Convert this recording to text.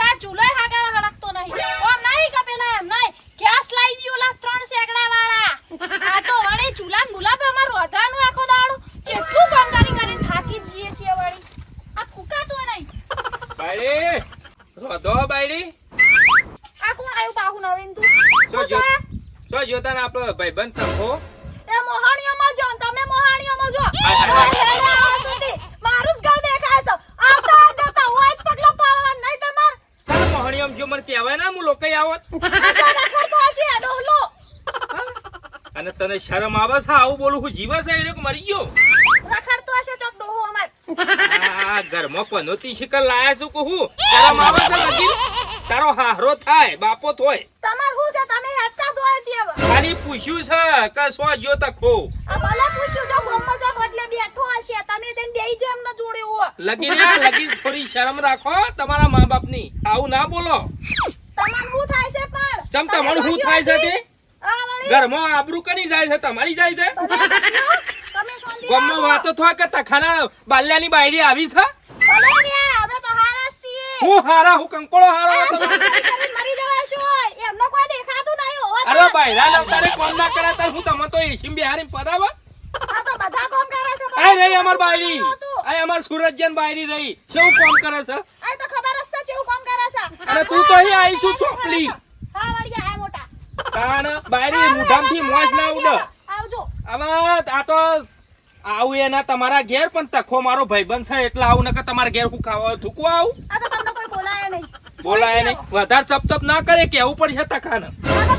તા ચૂલોય હાગાળ હળકતો નહીં ઓમ નહીં કે પેલા એમ નહીં ગેસ લાવી દીયો લા 3 સેકડા વાળા આ તો વળી ચૂલાન મુલાબે અમાર રોધાનું આખો દાડો કેટલું કામ કરીને થાકી જઈએ છીએ વળી આ ફૂકાતો નહીં બાયડી રોધો બાયડી આ કોણ આયું બાહુ નવીન તું જો જોતાને આપણો ભાઈબંધ તખો એ મોહાણીઓમાં જો તમે મોહાણીઓમાં જો મારું જ ઘર દેખાય છે આવતા જતા હોય જ પગલો પાડવા નહીં તમાર ચાલ મોહણીયમ જો મને કહેવાય ના હું લોકઈ આવત તો હશે ડોહલો અને તને શરમ આવે છે આવું બોલું હું જીવે છે એ મરી ગયો રખડતો હશે ચોક ડોહો અમાર આ ઘરમાં પનોતી શિકર લાયા છું કહું શરમ આવે છે લગી તારો હારો થાય બાપો થોય તમાર હું છે તમે હેડતા દોય દેવ ખાલી પૂછ્યું છે કે સો જો તખો આ ભલા પૂછ્યું જો ગોમમાં જો એટલે બેઠો હશે તમે જઈને બેહી જો એમને જોડે હો લગી થોડી શરમ રાખો તમારા મા બાપની આવું ના બોલો તમાર હું થાય છે પણ ચમ તમારું શું થાય છે તે ઘરમાં આબરૂ કની જાય છે તમારી જાય છે તમે શાંતિ ગમમાં વાતો થોય કે તખાના બાલ્યાની બાયડી આવી છે ભલે રે અમે તો હારા છીએ હું હારા હું કંકોળો હારો તમે મરી જવા શું એમનો કોઈ દેખાતું નહીં હોવા અરે બાયરા નવતારે કોમ ના કરે તાર હું તમે તો એસીમ બિહારી પડાવા આ તો બધા કોમ કરે છે આ રહી અમાર બાયડી આ અમાર સુરજજન બાયડી રહી કેવું કોમ કરે છે આ તો ખબર હશે કેવું કામ કરે છે અને તું તો અહીં આવી છું ચોપલી હા વળી આ મોટા કાણ બાયડી મુઢામથી મોજ ના ઉડ આવજો હવે આ તો આવું એના તમારા ઘેર પણ તખો મારો ભાઈબંધ છે એટલે આવું નકર તમારા ઘેર હું ખાવા થૂકવા આવું આ તો તમને કોઈ બોલાય નહીં બોલાય નહીં વધારે ચપ ના કરે કેવું પડશે તખાને આ તો